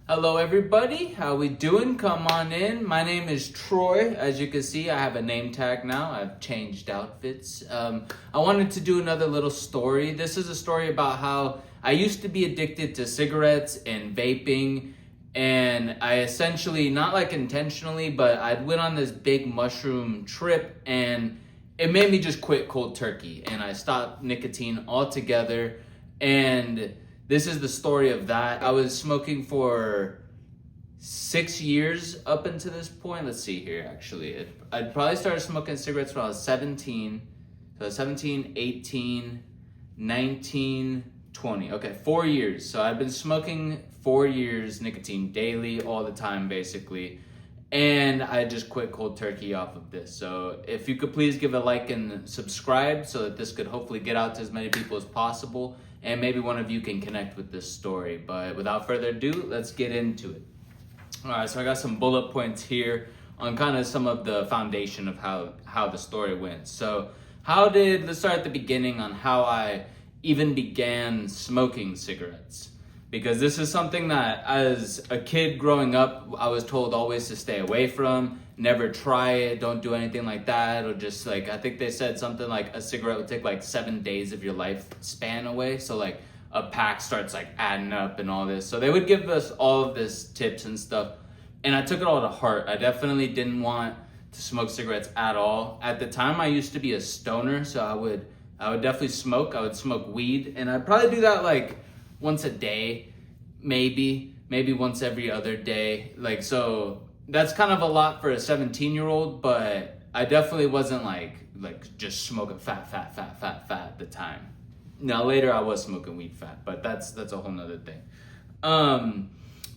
Hello everybody, how we doing? Come on in. My name is Troy. As you can see, I have a name tag now. I've changed outfits. I wanted to do another little story. This is a story about how I used to be addicted to cigarettes and vaping, and I essentially, not like intentionally, but I went on this big mushroom trip and it made me just quit cold turkey, and I stopped nicotine altogether. And this is the story of that. I was smoking for 6 years up until this point. Let's see here, actually. I'd probably started smoking cigarettes when I was 17. So 17, 18, 19, 20. Okay, 4 years. So I've been smoking 4 years, nicotine daily, all the time, basically. And I just quit cold turkey off of this. So if you could please give a like and subscribe so that this could hopefully get out to as many people as possible. And maybe one of you can connect with this story. But without further ado, let's get into it. All right, so I got some bullet points here on kind of some of the foundation of how the story went. So let's start at the beginning on how I even began smoking cigarettes. Because this is something that as a kid growing up, I was told always to stay away from, never try it, don't do anything like that, or just like, I think they said something like a cigarette would take like 7 days of your lifespan away. So like a pack starts like adding up and all this. So they would give us all of this tips and stuff. And I took it all to heart. I definitely didn't want to smoke cigarettes at all. At the time, I used to be a stoner, so I would definitely smoke. I would smoke weed, and I'd probably do that like once a day, maybe once every other day. Like, so that's kind of a lot for a 17-year-old, but I definitely wasn't like just smoking fat at the time. Now later I was smoking weed fat, but that's a whole nother thing.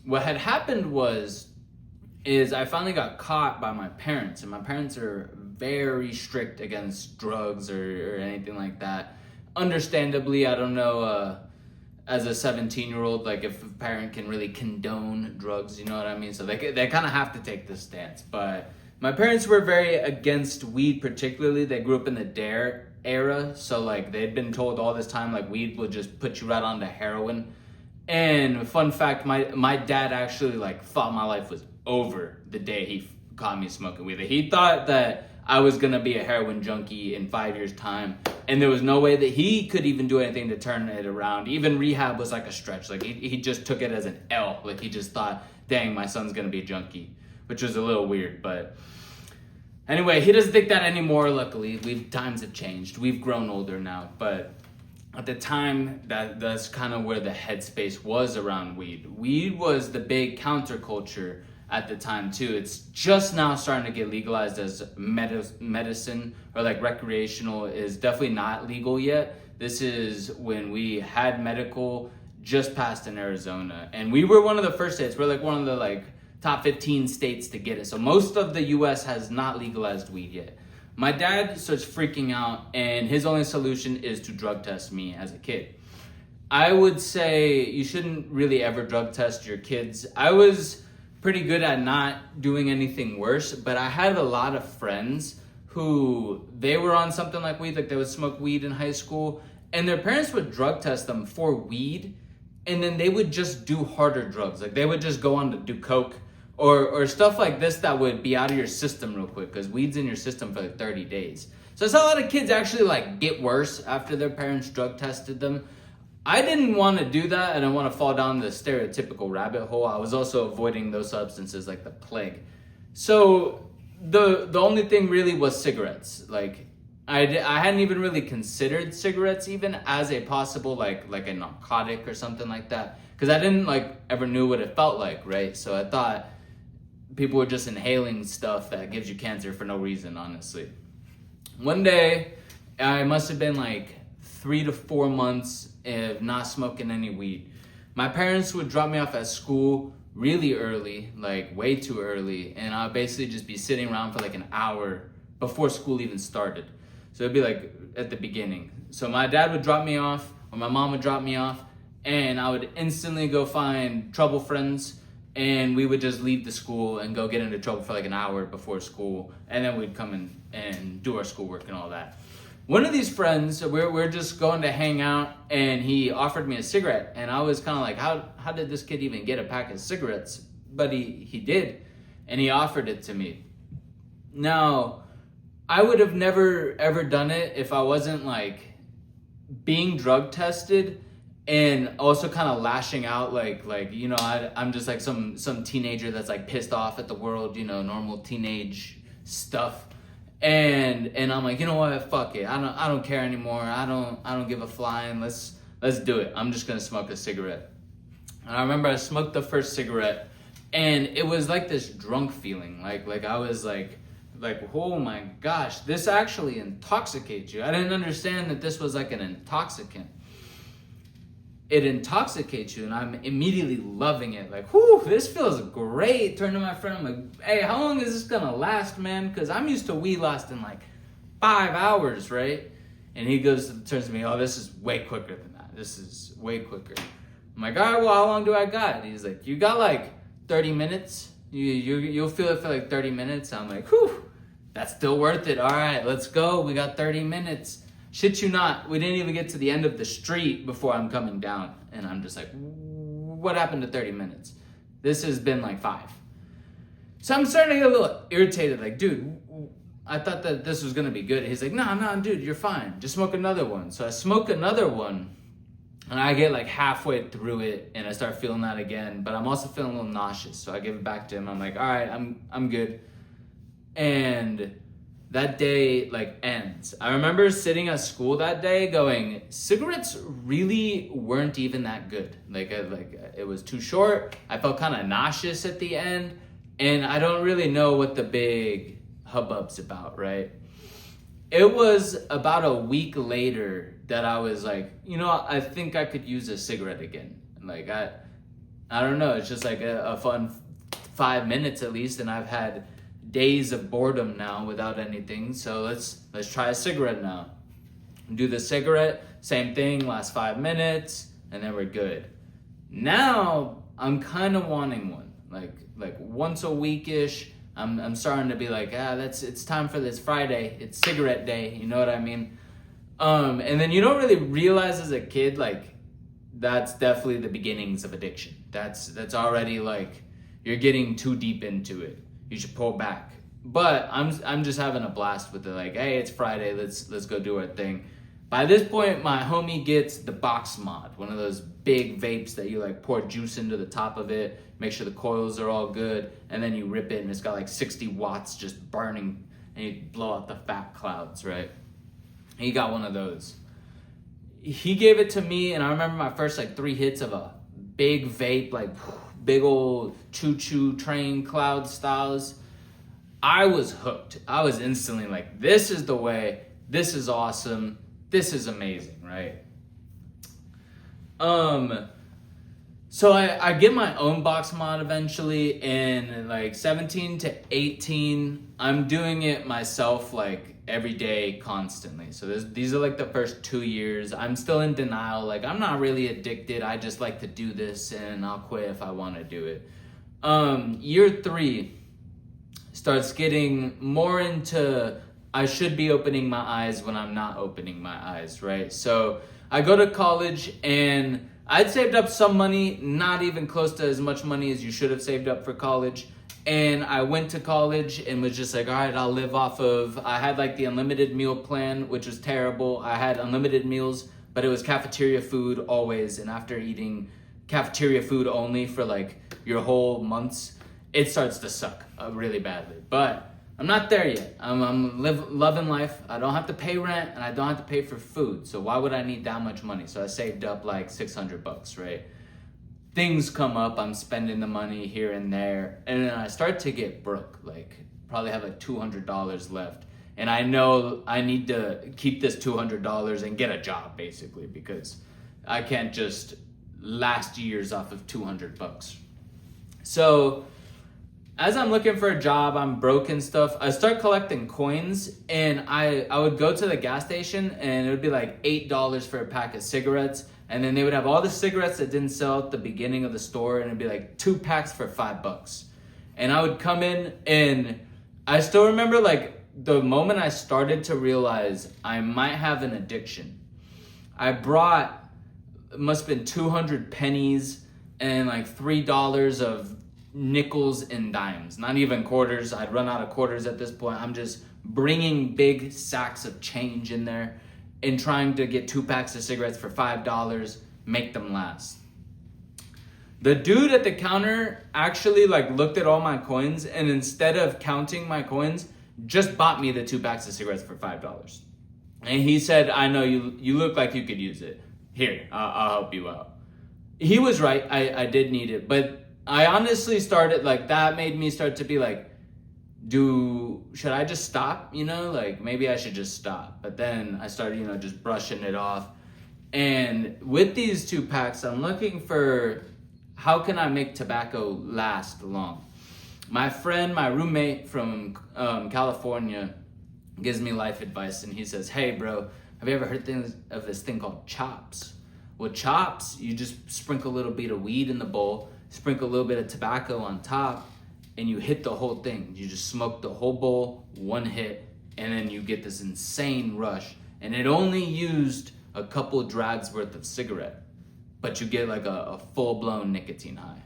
What had happened is I finally got caught by my parents, and my parents are very strict against drugs or anything like that. Understandably, I don't know, as a 17-year-old, like if a parent can really condone drugs, you know what I mean? So they kind of have to take this stance. But my parents were very against weed particularly. They grew up in the DARE era. So like they'd been told all this time, like weed will just put you right onto heroin. And fun fact, my dad actually like thought my life was over the day he caught me smoking weed. He thought that I was gonna be a heroin junkie in 5 years' time, and there was no way that he could even do anything to turn it around. Even rehab was like a stretch. Like he just took it as an L. Like he just thought, dang, my son's gonna be a junkie, which was a little weird. But anyway, he doesn't think that anymore. Luckily, times have changed. We've grown older now, but at the time, that's kind of where the headspace was around weed. Weed was the big counterculture at the time too. It's just now starting to get legalized as medicine, or like recreational is definitely not legal yet. This is when we had medical just passed in Arizona, and we were one of the first states. We're like one of the like top 15 states to get it. So most of the US has not legalized weed yet. My dad starts freaking out, and his only solution is to drug test me as a kid. I would say you shouldn't really ever drug test your kids. I was pretty good at not doing anything worse, but I had a lot of friends who they were on something like weed, like they would smoke weed in high school, and their parents would drug test them for weed, and then they would just do harder drugs. Like they would just go on to do coke or stuff like this that would be out of your system real quick, because weed's in your system for like 30 days. So I saw a lot of kids actually like get worse after their parents drug tested them. I didn't want to do that. I didn't want to fall down the stereotypical rabbit hole. I was also avoiding those substances like the plague. So the only thing really was cigarettes. Like I hadn't even really considered cigarettes even as a possible like a narcotic or something like that, because I didn't like ever knew what it felt like, right? So I thought people were just inhaling stuff that gives you cancer for no reason, honestly. One day, I must have been like 3 to 4 months of not smoking any weed. My parents would drop me off at school really early, like way too early, and I'd basically just be sitting around for like an hour before school even started. So it'd be like at the beginning. So my dad would drop me off, or my mom would drop me off, and I would instantly go find trouble friends, and we would just leave the school and go get into trouble for like an hour before school, and then we'd come in and do our schoolwork and all that. One of these friends, we're just going to hang out, and he offered me a cigarette, and I was kind of like, how did this kid even get a pack of cigarettes? But he did, and he offered it to me. Now, I would have never ever done it if I wasn't like being drug tested and also kind of lashing out like I'm just like some teenager that's like pissed off at the world, normal teenage stuff. And I'm like, you know what? Fuck it. I don't care anymore. I don't give a flying. Let's do it. I'm just gonna smoke a cigarette. And I remember I smoked the first cigarette, and it was like this drunk feeling. Like I was like, oh my gosh, this actually intoxicates you. I didn't understand that this was like an intoxicant. It intoxicates you, and I'm immediately loving it. Like, whew, this feels great. Turn to my friend, I'm like, hey, how long is this gonna last, man? Because I'm used to weed lasting like 5 hours, right? And he turns to me, oh, this is way quicker than that. This is way quicker. I'm like, all right, well, how long do I got? And he's like, you got like 30 minutes. You'll feel it for like 30 minutes. I'm like, whew, that's still worth it. All right, let's go. We got 30 minutes. Shit you not, we didn't even get to the end of the street before I'm coming down. And I'm just like, what happened to 30 minutes? This has been like 5. So I'm starting to get a little irritated. Like, dude, I thought that this was gonna be good. He's like, no, dude, you're fine. Just smoke another one. So I smoke another one, and I get like halfway through it, and I start feeling that again. But I'm also feeling a little nauseous. So I give it back to him. I'm like, all right, I'm good. And that day like ends. I remember sitting at school that day going, cigarettes really weren't even that good. Like it was too short. I felt kind of nauseous at the end, and I don't really know what the big hubbub's about, right? It was about a week later that I was like, I think I could use a cigarette again. Like I don't know. It's just like a fun 5 minutes at least, and I've had days of boredom now without anything, so let's try a cigarette now. Do the cigarette, same thing, last 5 minutes, and then we're good. Now I'm kind of wanting one, like once a week-ish. I'm starting to be like, it's time for this Friday. It's cigarette day, you know what I mean? And then you don't really realize as a kid, like that's definitely the beginnings of addiction. That's already like you're getting too deep into it. You should pull back. But I'm just having a blast with it. Like, hey, it's Friday. Let's go do our thing. By this point, my homie gets the box mod, one of those big vapes that you like pour juice into the top of it, make sure the coils are all good, and then you rip it, and it's got like 60 watts just burning, and you blow out the fat clouds, right? He got one of those. He gave it to me, and I remember my first like 3 hits of a big vape, like big old choo-choo train cloud styles. I was hooked. I was instantly like, this is the way. This is awesome. This is amazing, right? So I get my own box mod eventually, and like 17 to 18, I'm doing it myself like every day constantly. So these are like the first 2 years. I'm still in denial. Like I'm not really addicted. I just like to do this, and I'll quit if I want to do it. Year 3 starts getting more into I should be opening my eyes when I'm not opening my eyes, right? So I go to college, and I'd saved up some money, not even close to as much money as you should have saved up for college. And I went to college and was just like, all right, I'll live off of, I had like the unlimited meal plan, which was terrible. I had unlimited meals, but it was cafeteria food always. And after eating cafeteria food only for like your whole months, it starts to suck really badly. But I'm not there yet. I'm loving life. I don't have to pay rent, and I don't have to pay for food. So why would I need that much money? So I saved up like $600, right? Things come up. I'm spending the money here and there. And then I start to get broke. Like probably have like $200 left. And I know I need to keep this $200 and get a job basically, because I can't just last years off of $200. So as I'm looking for a job, I'm broke and stuff, I start collecting coins, and I would go to the gas station, and it would be like $8 for a pack of cigarettes, and then they would have all the cigarettes that didn't sell at the beginning of the store, and it'd be like 2 packs for $5. And I would come in, and I still remember like the moment I started to realize I might have an addiction, I brought, it must have been 200 pennies and like $3 of nickels and dimes, not even quarters. I'd run out of quarters at this point. I'm just bringing big sacks of change in there and trying to get 2 packs of cigarettes for $5, make them last. The dude at the counter actually like looked at all my coins, and instead of counting my coins, just bought me the 2 packs of cigarettes for $5. And he said, I know you look like you could use it. Here, I'll help you out. He was right. I did need it. But I honestly started, like, that made me start to be like, should I just stop? You know, like, maybe I should just stop. But then I started, you know, just brushing it off. And with these 2 packs, I'm looking for, how can I make tobacco last long? My friend, my roommate from California, gives me life advice, and he says, hey bro, have you ever heard of this thing called chops? Well, chops, you just sprinkle a little bit of weed in the bowl, sprinkle a little bit of tobacco on top, and you hit the whole thing. You just smoke the whole bowl, one hit, and then you get this insane rush. And it only used a couple drags worth of cigarette, but you get like a full-blown nicotine high.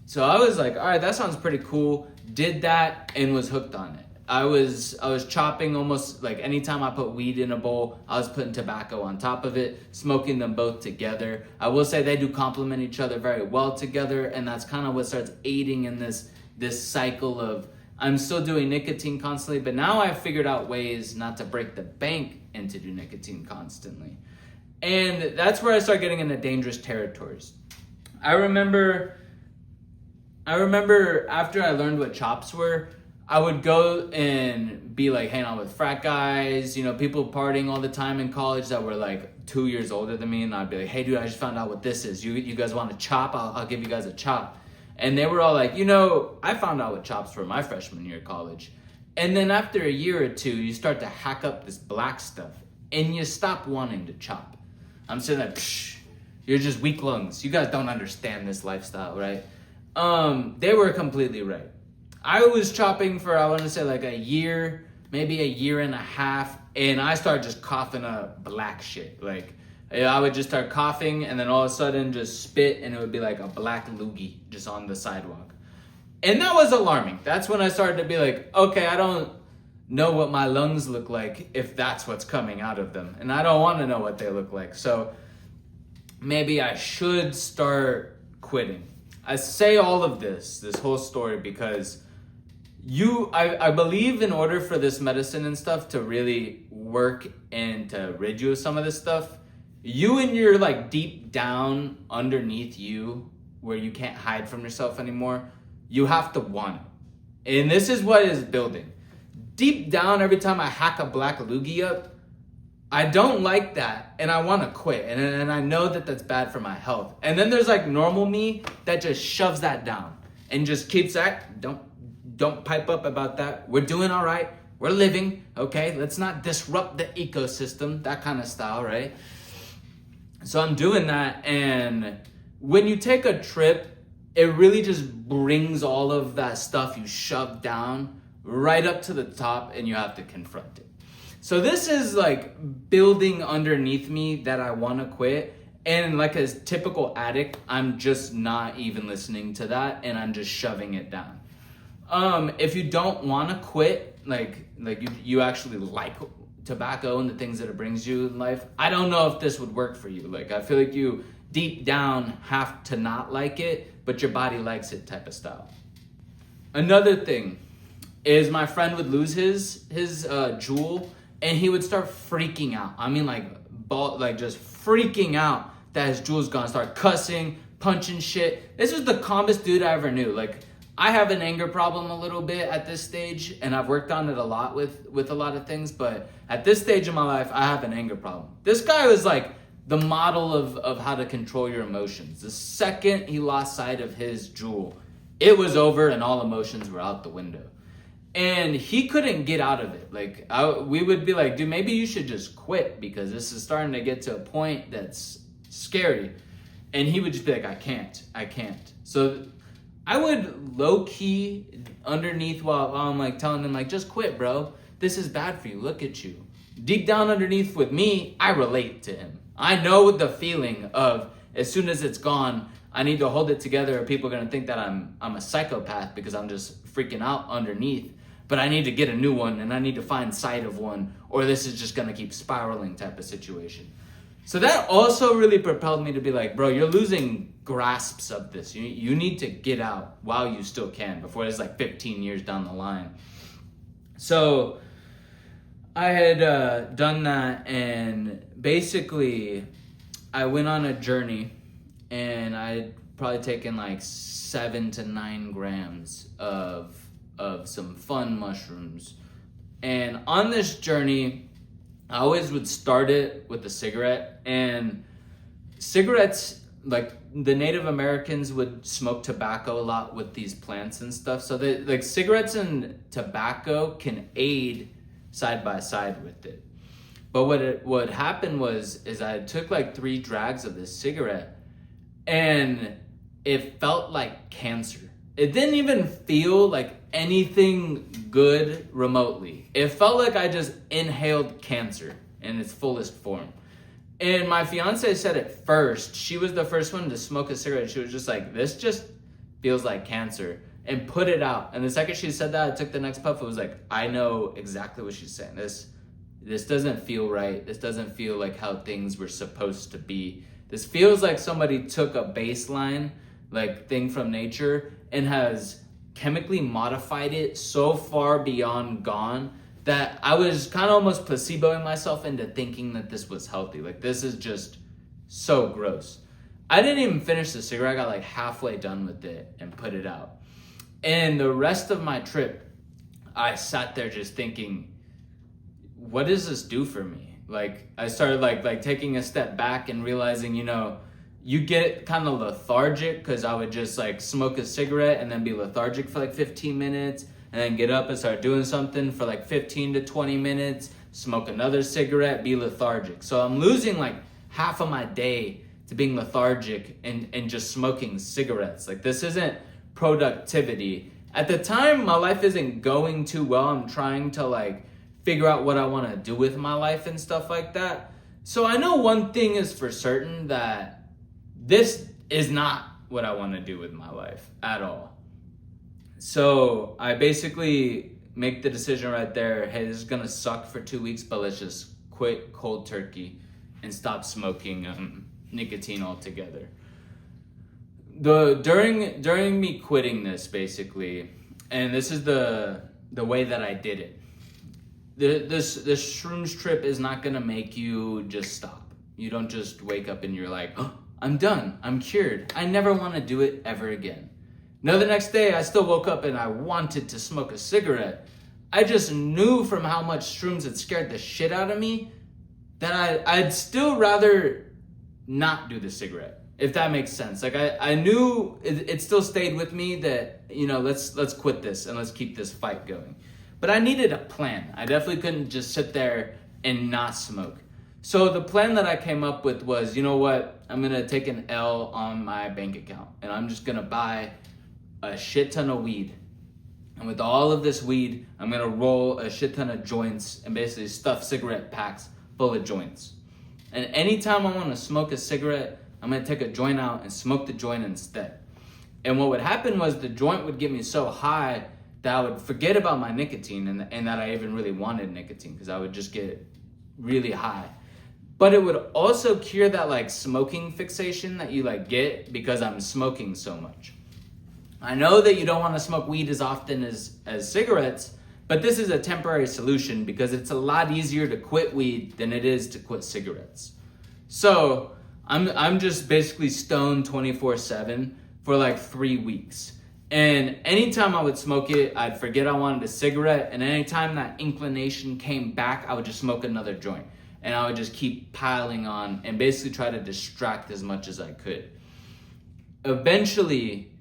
So I was like, all right, that sounds pretty cool. Did that and was hooked on it. I was chopping almost like anytime I put weed in a bowl, I was putting tobacco on top of it, smoking them both together. I will say they do complement each other very well together, and that's kind of what starts aiding in this cycle of, I'm still doing nicotine constantly, but now I've figured out ways not to break the bank and to do nicotine constantly. And that's where I start getting into dangerous territories. I remember after I learned what chops were, I would go and be like hanging out with frat guys, you know, people partying all the time in college that were like 2 years older than me. And I'd be like, hey dude, I just found out what this is. You guys want a chop? I'll give you guys a chop. And they were all like, you know, I found out what chops were my freshman year of college. And then after a year or two, you start to hack up this black stuff and you stop wanting to chop. I'm saying that, you're just weak lungs. You guys don't understand this lifestyle, right? They were completely right. I was chopping for, I want to say like a year, maybe a year and a half, and I started just coughing up black shit. Like, I would just start coughing, and then all of a sudden just spit, and it would be like a black loogie just on the sidewalk. And that was alarming. That's when I started to be like, okay, I don't know what my lungs look like if that's what's coming out of them. And I don't want to know what they look like. So maybe I should start quitting. I say all of this whole story, because I believe in order for this medicine and stuff to really work and to rid you of some of this stuff, you and your like deep down underneath you, where you can't hide from yourself anymore, you have to want it. And this is what is building. Deep down, every time I hack a black loogie up, I don't like that, and I want to quit, and I know that that's bad for my health. And then there's like normal me that just shoves that down and just keeps that. Don't pipe up about that. We're doing all right. We're living, okay? Let's not disrupt the ecosystem, that kind of style, right? So I'm doing that, and when you take a trip, it really just brings all of that stuff you shoved down right up to the top, and you have to confront it. So this is like building underneath me that I want to quit. And like a typical addict, I'm just not even listening to that, and I'm just shoving it down. If you don't want to quit, like you actually like tobacco and the things that it brings you in life, I don't know if this would work for you. Like, I feel like you deep down have to not like it, but your body likes it type of style. Another thing is my friend would lose his Juul, and he would start freaking out. I mean, just freaking out that his Juul's gone. Start cussing, punching shit. This was the calmest dude I ever knew. Like, I have an anger problem a little bit at this stage, and I've worked on it a lot with a lot of things, but at this stage of my life, I have an anger problem. This guy was like the model of how to control your emotions. The second he lost sight of his Juul, it was over and all emotions were out the window. And he couldn't get out of it. Like, we would be like, dude, maybe you should just quit, because this is starting to get to a point that's scary. And he would just be like, I can't. So I would low key underneath while I'm like telling them like, just quit, bro. This is bad for you. Look at you. Deep down underneath with me, I relate to him. I know the feeling of as soon as it's gone, I need to hold it together or people are going to think that I'm a psychopath because I'm just freaking out underneath. But I need to get a new one and I need to find sight of one or this is just going to keep spiraling type of situation. So that also really propelled me to be like, bro, you're losing grasps of this. You need to get out while you still can before it's like 15 years down the line. So I had done that, and basically I went on a journey, and I had probably taken like 7 to 9 grams of some fun mushrooms. And on this journey, I always would start it with a cigarette, and cigarettes, like the Native Americans would smoke tobacco a lot with these plants and stuff. So they, like cigarettes and tobacco can aid side by side with it. But what happened is I took like 3 drags of this cigarette and it felt like cancer. It didn't even feel like anything good remotely. It felt like I just inhaled cancer in its fullest form. And my fiance said at first, she was the first one to smoke a cigarette. She was just like, this just feels like cancer, and put it out. And the second she said that, I took the next puff. It was like, I know exactly what she's saying. This doesn't feel right. This doesn't feel like how things were supposed to be. This feels like somebody took a baseline, like thing from nature, and has chemically modified it so far beyond gone that I was kind of almost placeboing myself into thinking that this was healthy. Like, this is just so gross. I didn't even finish the cigarette. I got like halfway done with it and put it out. And the rest of my trip, I sat there just thinking, what does this do for me? Like, I started like taking a step back and realizing, you get kind of lethargic, because I would just like smoke a cigarette and then be lethargic for like 15 minutes and then get up and start doing something for like 15 to 20 minutes, smoke another cigarette, be lethargic. So I'm losing like half of my day to being lethargic and just smoking cigarettes. Like, this isn't productivity. At the time, my life isn't going too well. I'm trying to like figure out what I want to do with my life and stuff like that. So I know one thing is for certain, that this is not what I want to do with my life at all. So I basically make the decision right there, hey, this is going to suck for 2 weeks, but let's just quit cold turkey and stop smoking nicotine altogether. During me quitting this, basically, and this is the way that I did it, this shrooms trip is not going to make you just stop. You don't just wake up and you're like, oh, I'm done, I'm cured, I never want to do it ever again. No, the next day I still woke up and I wanted to smoke a cigarette. I just knew from how much shrooms had scared the shit out of me that I'd still rather not do the cigarette, if that makes sense. Like, I knew it still stayed with me that, let's quit this and let's keep this fight going. But I needed a plan. I definitely couldn't just sit there and not smoke. So the plan that I came up with was, you know what? I'm going to take an L on my bank account, and I'm just going to buy a shit ton of weed. And with all of this weed, I'm going to roll a shit ton of joints and basically stuff cigarette packs full of joints. And anytime I want to smoke a cigarette, I'm going to take a joint out and smoke the joint instead. And what would happen was the joint would get me so high that I would forget about my nicotine and that I even really wanted nicotine, because I would just get really high. But it would also cure that like smoking fixation that you like get because I'm smoking so much. I know that you don't want to smoke weed as often as cigarettes, but this is a temporary solution because it's a lot easier to quit weed than it is to quit cigarettes. So I'm just basically stoned 24/7 for like 3 weeks. And anytime I would smoke it, I'd forget I wanted a cigarette. And anytime that inclination came back, I would just smoke another joint. And I would just keep piling on and basically try to distract as much as I could. Eventually,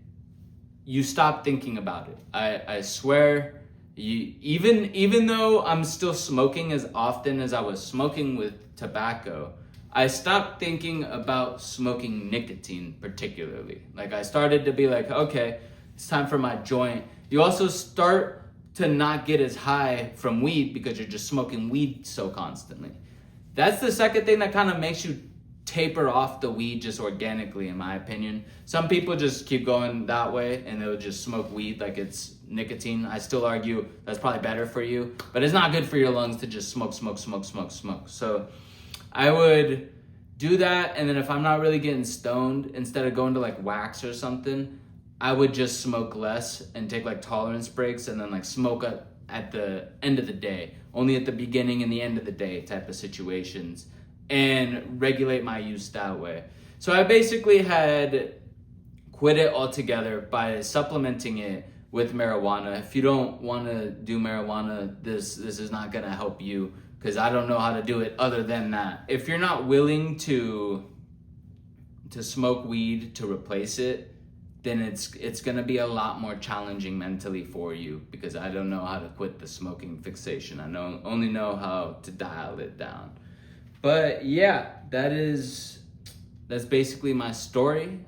you stop thinking about it. I swear, even though I'm still smoking as often as I was smoking with tobacco, I stopped thinking about smoking nicotine particularly. Like, I started to be like, okay, it's time for my joint. You also start to not get as high from weed because you're just smoking weed so constantly. That's the second thing that kind of makes you taper off the weed just organically, in my opinion. Some people just keep going that way and they'll just smoke weed like it's nicotine. I still argue that's probably better for you, but it's not good for your lungs to just smoke. So I would do that, and then if I'm not really getting stoned, instead of going to like wax or something, I would just smoke less and take like tolerance breaks, and then like smoke at the end of the day, only at the beginning and the end of the day type of situations, and regulate my use that way. So I basically had quit it altogether by supplementing it with marijuana. If you don't want to do marijuana, this is not going to help you, because I don't know how to do it other than that. If you're not willing to smoke weed to replace it, then it's going to be a lot more challenging mentally for you, because I don't know how to quit the smoking fixation. I only know how to dial it down. But yeah, that's basically my story.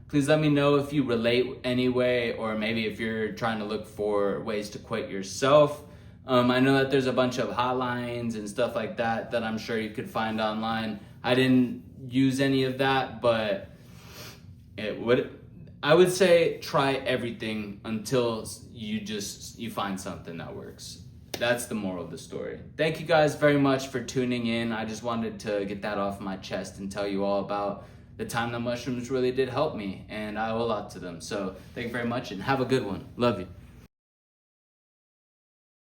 Please let me know if you relate anyway, or maybe if you're trying to look for ways to quit yourself. I know that there's a bunch of hotlines and stuff like that I'm sure you could find online. I didn't use any of that, but I would say try everything until you find something that works. That's the moral of the story. Thank you guys very much for tuning in. I just wanted to get that off my chest and tell you all about the time that mushrooms really did help me, and I owe a lot to them. So thank you very much and have a good one. Love you.